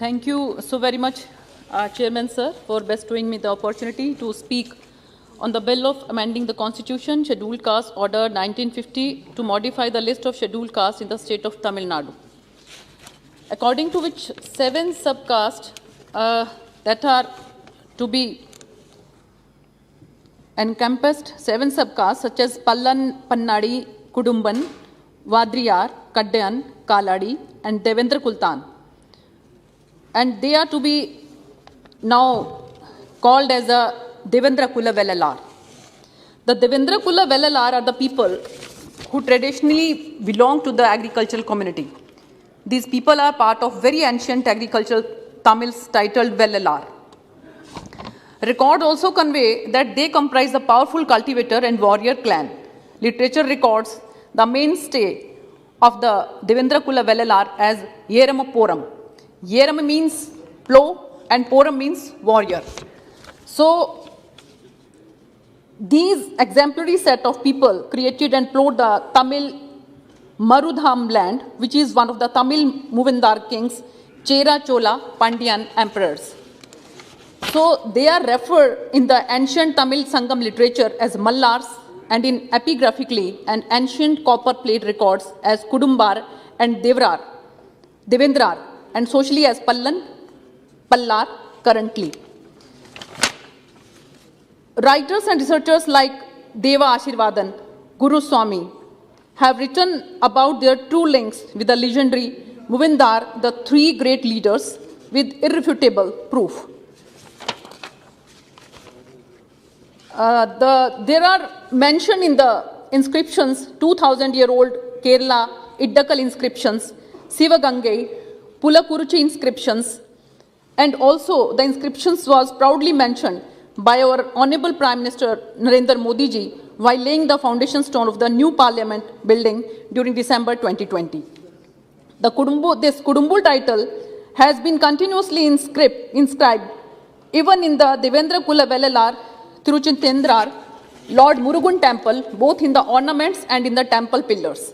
Thank you so very much, Chairman Sir, for bestowing me the opportunity to speak on the bill of amending the Constitution, Scheduled Caste Order 1950, to modify the list of scheduled castes in the state of Tamil Nadu. According to which 7 subcastes that are to be encompassed, 7 subcastes such as Pallan, Pannadi, Kudumban, Vadriyar, Kaddayan, Kaladi, and Devendra Kultan. And they are to be now called as a Devendra Kula Vellalar. The Devendra Kula Vellalar are the people who traditionally belong to the agricultural community. These people are part of very ancient agricultural Tamils titled Vellalar. Record also convey that they comprise the powerful cultivator and warrior clan. Literature records the mainstay of the Devendra Kula Vellalar as Yerama Poram. Yerama means plow and Poram means warrior. So, these exemplary set of people created and plowed the Tamil Marudham land, which is one of the Tamil Muvendar kings, Chera, Chola, Pandyan emperors. So, they are referred in the ancient Tamil Sangam literature as Mallars, and in epigraphically and ancient copper plate records as Kudumbar and Devendrar, and socially as Pallan, Pallar currently. Writers and researchers like Deva Ashirvadan, Guru Swami have written about their true links with the legendary Muvendar, the 3 great leaders, with irrefutable proof. There are mentioned in the inscriptions 2000-year-old Kerala Iddakal inscriptions, Sivagangai, Pulakuruchi inscriptions, and also the inscriptions was proudly mentioned by our Honorable Prime Minister Narendra Modi ji while laying the foundation stone of the new Parliament building during December 2020. This Kudumbul title has been continuously inscribed even in the Devendra Kula Vellalar, Tiruchintendrar, Lord Murugan temple, both in the ornaments and in the temple pillars.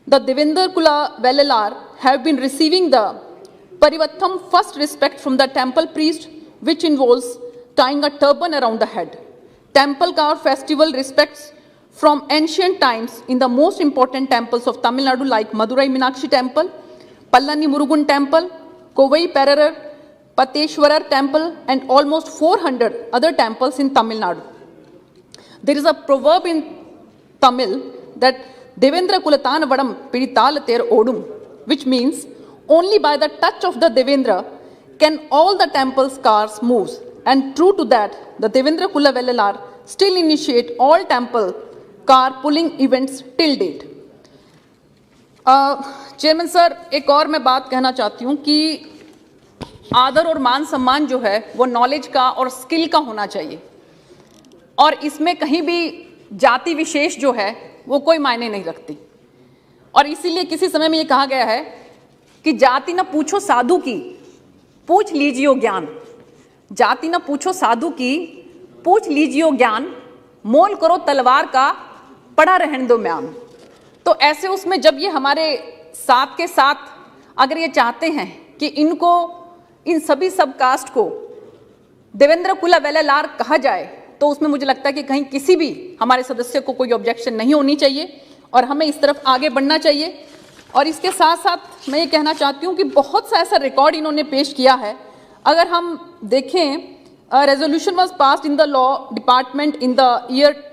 The Devendra Kula Vellalar have been receiving the Parivattham first respect from the temple priest, which involves tying a turban around the head. Temple car festival respects from ancient times in the most important temples of Tamil Nadu like Madurai Meenakshi temple, Pallani Murugan temple, Kovai Perarar, Pateshwarar temple, and almost 400 other temples in Tamil Nadu. There is a proverb in Tamil that Devendra Kulatana Vadam Piditala Ter Odum, which means only by the touch of the Devendra can all the temple's cars move. And true to that, the Devendra Kula Vellalar still initiate all temple car pulling events till date. Chairman sir, एक और मैं बात कहना चाहती हूँ कि आदर और मान सम्मान जो है वो नॉलेज का और स्किल का होना चाहिए, और इसमें कहीं भी जाति विशेष जो है वो कोई मायने नहीं रखती। और इसीलिए किसी समय में ये कहा गया है कि जाति न पूछो साधु की, पूछ लीजिए ज्ञान। जाति न पूछो साधु की, पूछ लीजिए ज्ञान, मोल करो तलवार का, पड़ा रहने दो म्यान। तो ऐसे उसमें जब ये हमारे साथ के साथ अगर ये चाहते हैं कि इनको, इन सभी सब कास्ट को देवेंद्र कुला वेलालार कहा जाए, तो उसमें मुझे लगता है कि कहीं किसी भी हमारे सदस्य को कोई ऑब्जेक्शन नहीं होनी चाहिए और हमें इस तरफ आगे बढ़ना चाहिए। और इसके साथ साथ मैं ये कहना चाहती हूँ कि बहुत सा ऐसा रिकॉर्ड इन्होंने पेश किया है। अगर हम देखें, resolution was passed in the law department in the year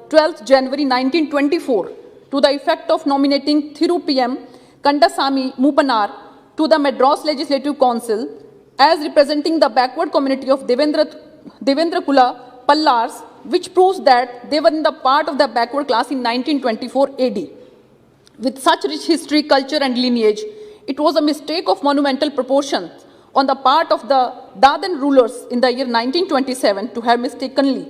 12th January 1924 to the effect of nominating Thiru PM Kandasamy Moopanar to the Madras Legislative Council as representing the backward community of Devendra Kula Pallars, which proves that they were in the part of the backward class in 1924 AD. With such rich history, culture and lineage, it was a mistake of monumental proportion on the part of the Dadan rulers in the year 1927 to have mistakenly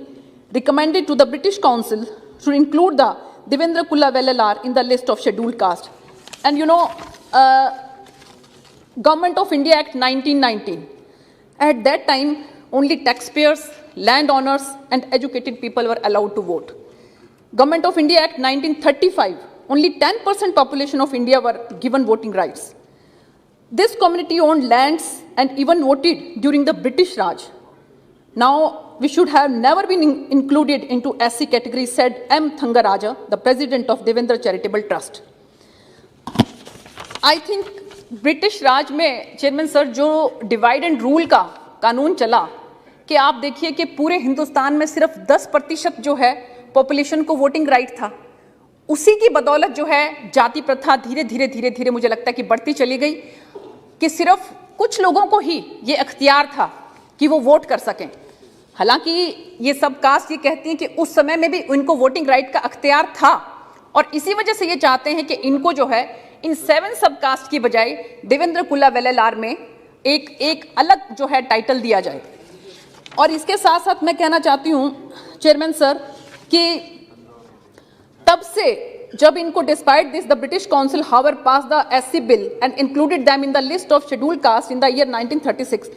recommended to the British Council to include the Devendra Kula Vellalar in the list of scheduled caste. And you know, Government of India Act 1919, at that time only taxpayers, landowners and educated people were allowed to vote. Government of India Act 1935, only 10% population of India were given voting rights. This community owned lands and even voted during the British Raj. Now we should have never been included into SC category, said M. Thangaraja, the president of Devendra Charitable Trust. I think British Raj में chairman sir जो divide and rule का कानून चला कि आप देखिए कि पूरे हिंदुस्तान में सिर्फ 10% जो है पॉपुलेशन को वोटिंग राइट था, उसी की बदौलत जो है जाति प्रथा धीरे धीरे धीरे धीरे मुझे लगता है कि बढ़ती चली गई कि सिर्फ कुछ लोगों को ही ये अख्तियार था कि वो वोट कर सकें। हालांकि ये सब कास्ट ये कहती हैं कि उस समय में भी इनको वोटिंग राइट का अख्तियार था और इसी वजह से ये चाहते हैं कि इनको जो है इन 7 सब कास्ट की बजाय देवेंद्र कुल्ला वेलेलार में एक अलग जो है टाइटल दिया जाए। और इसके साथ साथ मैं कहना चाहती हूँ चेयरमैन सर कि तब से जब इनको despite this the British council however pass the SC bill and included them in the list of scheduled caste in the year 1936,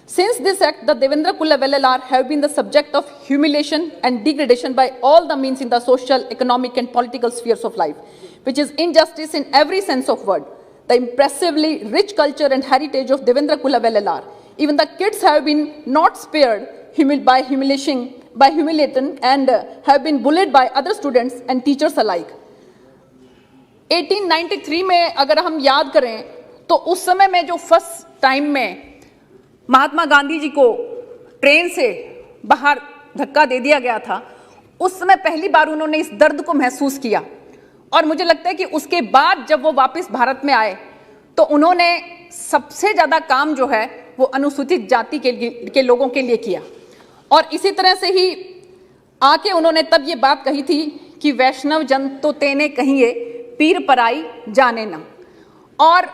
since this act the Devendra Kulla Vellalar have been the subject of humiliation and degradation by all the means in the social, economic and political spheres of life, which is injustice in every sense of word. The impressively rich culture and heritage of Devendra Kulla Vellalar, even the kids have been not spared by humiliating and have been bullied by other students and teachers alike. 1893 में अगर हम याद करें तो उस समय में जो फर्स्ट टाइम में महात्मा गांधी जी को ट्रेन से बाहर धक्का दे दिया गया था, उस समय पहली बार उन्होंने इस दर्द को महसूस किया। और मुझे लगता है कि उसके बाद जब वो वापस भारत में आए तो उन्होंने सबसे ज़्यादा काम जो है वो अनुसूचित जाति के लोगों के लिए किया। और इसी तरह से ही आके उन्होंने तब ये बात कही थी कि वैष्णव जन तो तेने कहिए पीर पराई जाने न। और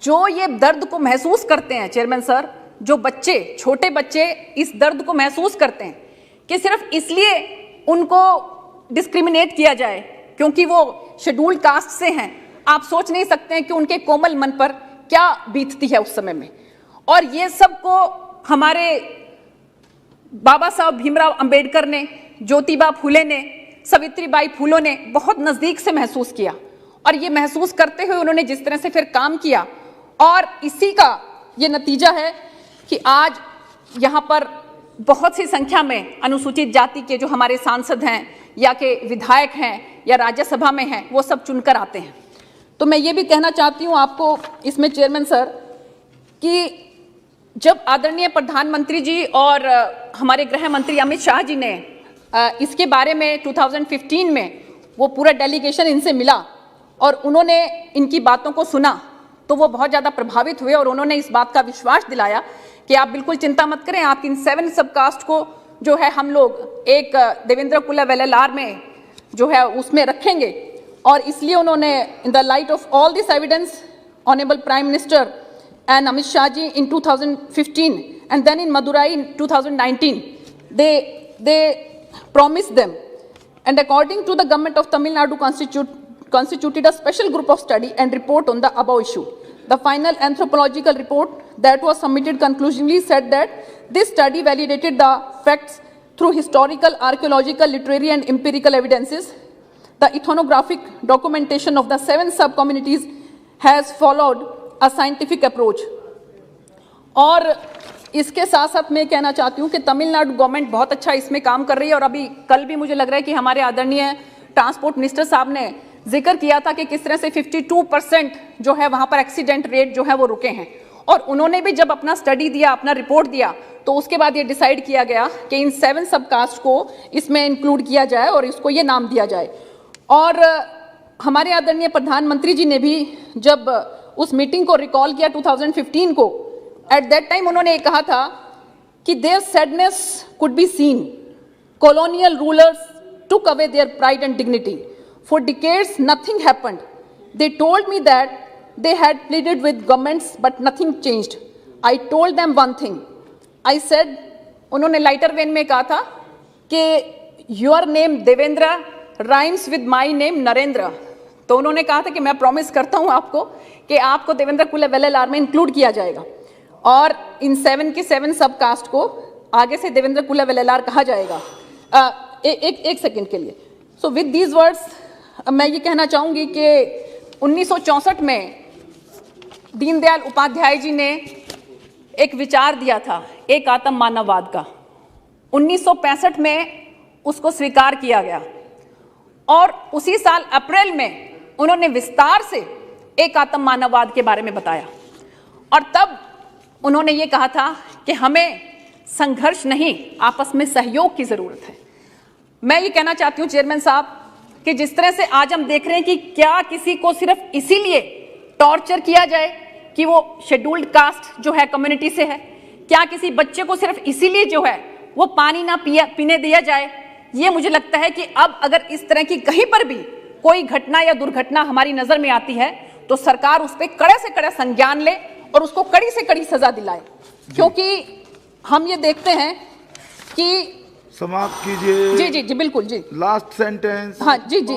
जो ये दर्द को महसूस करते हैं चेयरमैन सर, जो बच्चे छोटे बच्चे इस दर्द को महसूस करते हैं कि सिर्फ इसलिए उनको डिस्क्रिमिनेट किया जाए क्योंकि वो शेड्यूल्ड कास्ट से हैं, आप सोच नहीं सकते हैं कि उनके कोमल मन पर क्या बीतती है उस समय में। और ये सब को हमारे बाबा साहब भीमराव अंबेडकर ने, ज्योतिबा फुले ने, सावित्रीबाई फुले ने बहुत नज़दीक से महसूस किया। और ये महसूस करते हुए उन्होंने जिस तरह से फिर काम किया और इसी का ये नतीजा है कि आज यहाँ पर बहुत सी संख्या में अनुसूचित जाति के जो हमारे सांसद हैं या के विधायक हैं या राज्यसभा में हैं वो सब चुनकर आते हैं। तो मैं ये भी कहना चाहती हूँ आपको इसमें चेयरमैन सर कि जब आदरणीय प्रधानमंत्री जी और हमारे गृह मंत्री अमित शाह जी ने इसके बारे में 2015 में वो पूरा डेलीगेशन इनसे मिला और उन्होंने इनकी बातों को सुना तो वो बहुत ज़्यादा प्रभावित हुए और उन्होंने इस बात का विश्वास दिलाया कि आप बिल्कुल चिंता मत करें, आप इन 7 सब कास्ट को जो है हम लोग एक देवेंद्र कुल्ला वेलेलार में जो है उसमें रखेंगे। और इसलिए उन्होंने in the light of all this evidence honourable prime minister and Amit Shah ji in 2015 and then in Madurai in 2019 they promised them, and according to the government of Tamil Nadu constituted a special group of study and report on the above issue. The final anthropological report that was submitted conclusively said that this study validated the facts through historical, archaeological, literary and empirical evidences. The ethnographic documentation of the 7 sub-communities has followed a scientific approach. और इसके साथ साथ मैं कहना चाहती हूँ कि Tamil Nadu government बहुत अच्छा इसमें काम कर रही है। और अभी कल भी मुझे लग रहा है कि हमारे आदरणीय ट्रांसपोर्ट मिनिस्टर साहब ने जिक्र किया था कि किस तरह से 52% जो है वहाँ पर एक्सीडेंट रेट जो है वो रुके हैं। और उन्होंने भी जब अपना स्टडी दिया, अपना रिपोर्ट दिया, तो उसके बाद ये डिसाइड किया गया कि इन 7 सब कास्ट को इसमें इंक्लूड किया जाए और इसको ये नाम दिया जाए। और हमारे आदरणीय प्रधानमंत्री जी ने भी जब उस मीटिंग को रिकॉल किया 2015 को, एट दैट टाइम उन्होंने कहा था कि their sadness could be seen, colonial rulers took away their pride and dignity. For decades nothing happened. They told me that they had pleaded with governments but nothing changed. I told them one thing. I said, उन्होंने lighter when में कहा था कि your name Devendra rhymes with my name Narendra. तो उन्होंने कहा था कि मैं प्रॉमिस करता हूं आपको कि आपको देवेंद्र कुल्ला वेलेलार में इंक्लूड किया जाएगा और इन 7 की 7 सब कास्ट को आगे से देवेंद्र कुल्ला वेलेलार कहा जाएगा। एक सेकंड के लिए। सो विद दीज वर्ड्स मैं ये कहना चाहूंगी कि 1964 में दीनदयाल उपाध्याय जी ने एक विचार दिया था एक आत्म मानववाद का। 1965 में उसको स्वीकार किया गया और उसी साल अप्रैल में उन्होंने विस्तार से एक आत्म मानववाद के बारे में बताया। और तब उन्होंने ये कहा था कि हमें संघर्ष नहीं, आपस में सहयोग की जरूरत है। मैं ये कहना चाहती हूँ चेयरमैन साहब कि जिस तरह से आज हम देख रहे हैं कि क्या किसी को सिर्फ इसीलिए टॉर्चर किया जाए कि वो शेड्यूल्ड कास्ट जो है कम्युनिटी से है, क्या किसी बच्चे को सिर्फ इसीलिए जो है वो पानी ना पीने दिया जाए। ये मुझे लगता है कि अब अगर इस तरह की कहीं पर भी कोई घटना या दुर्घटना हमारी नजर में आती है तो सरकार उस पर कड़े से कड़ा संज्ञान ले और उसको कड़ी से कड़ी सजा दिलाए, क्योंकि हम ये देखते हैं कि समाप्त कीजिए। जी जी जी बिल्कुल जी, लास्ट सेंटेंस। हाँ जी जी,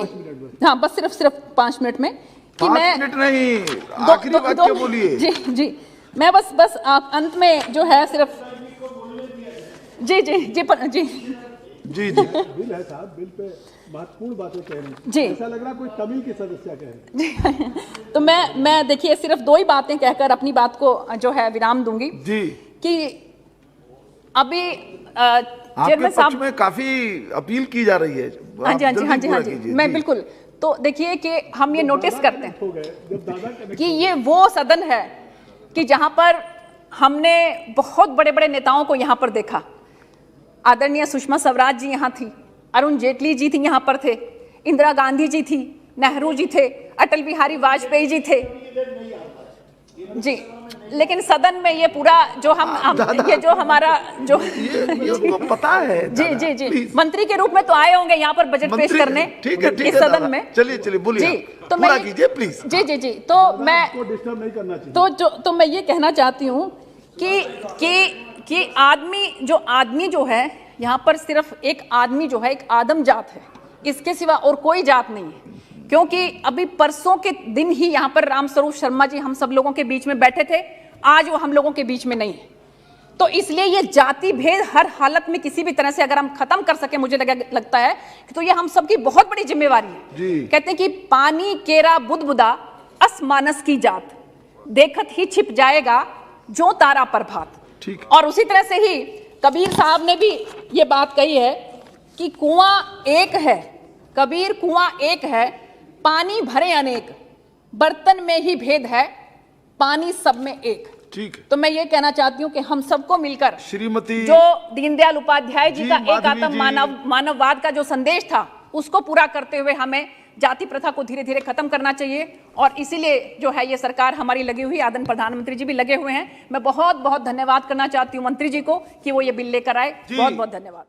हाँ बस सिर्फ 5 मिनट में कि 5 मिनट नहीं, आखिरी वाक्य बोलिए। जी जी, मैं बस अंत में जो है सिर्फ जी जी जी जी जी जी बिल है साहब, बिल पे महत्वपूर्ण बातें कह रहे हैं जी, ऐसा लग रहा कोई तमिल की सदस्य कह रहे हैं। तो मैं देखिए सिर्फ 2 ही बातें कहकर अपनी बात को जो है विराम दूंगी जी कि अभी आपके पक्ष में काफी अपील की जा रही है। हाँ जी हाँ जी हाँ जी हाँ जी, मैं बिल्कुल। तो देखिए कि हम ये नोटिस करते हैं कि ये वो सदन है कि जहां पर हमने बहुत बड़े बड़े नेताओं को यहां पर देखा। आदरणीय सुषमा स्वराज जी यहाँ थी, अरुण जेटली जी थी यहाँ पर थे, इंदिरा गांधी जी थी, नेहरू जी थे, अटल बिहारी वाजपेयी जी थे जी। लेकिन सदन में ये पूरा जो ये जो हमारा जो ये उनको पता है। जी जी जी, मंत्री के रूप में तो आए होंगे यहाँ पर बजट पेश करने इस सदन में। चलिए बोलिए जी, तो पूरा कीजिए प्लीज। जी जी जी, तो मैं डिस्टर्ब नहीं करना चाहिए। तो मैं ये कहना चाहती हूँ कि आदमी जो है यहाँ पर सिर्फ एक आदमी जो है एक आदम जात है, इसके सिवा और कोई जात नहीं है। क्योंकि अभी परसों के दिन ही यहाँ पर रामस्वरूप शर्मा जी हम सब लोगों के बीच में बैठे थे, आज वो हम लोगों के बीच में नहीं है। तो इसलिए ये जाति भेद हर हालत में किसी भी तरह से अगर हम खत्म कर सके, मुझे लगता है कि तो ये हम सबकी बहुत बड़ी जिम्मेवारी है। कहते हैं कि पानी केरा बुदबुदा अस मानस की जात, देखत ही छिप जाएगा जो तारा प्रभात। ठीक। और उसी तरह से ही कबीर साहब ने भी ये बात कही है कि कुआं एक है, कबीर कुआं एक है, पानी भरे अनेक, बर्तन में ही भेद है, पानी सब में एक। ठीक। तो मैं ये कहना चाहती हूँ कि हम सबको मिलकर श्रीमती जो दीनदयाल उपाध्याय जी का एक आत्म मानववाद का जो संदेश था उसको पूरा करते हुए हमें जाति प्रथा को धीरे धीरे खत्म करना चाहिए। और इसीलिए जो है ये सरकार हमारी लगी हुई, आदरणीय प्रधानमंत्री जी भी लगे हुए हैं। मैं बहुत बहुत धन्यवाद करना चाहती हूँ मंत्री जी को कि वो ये बिल लेकर आए। बहुत बहुत धन्यवाद।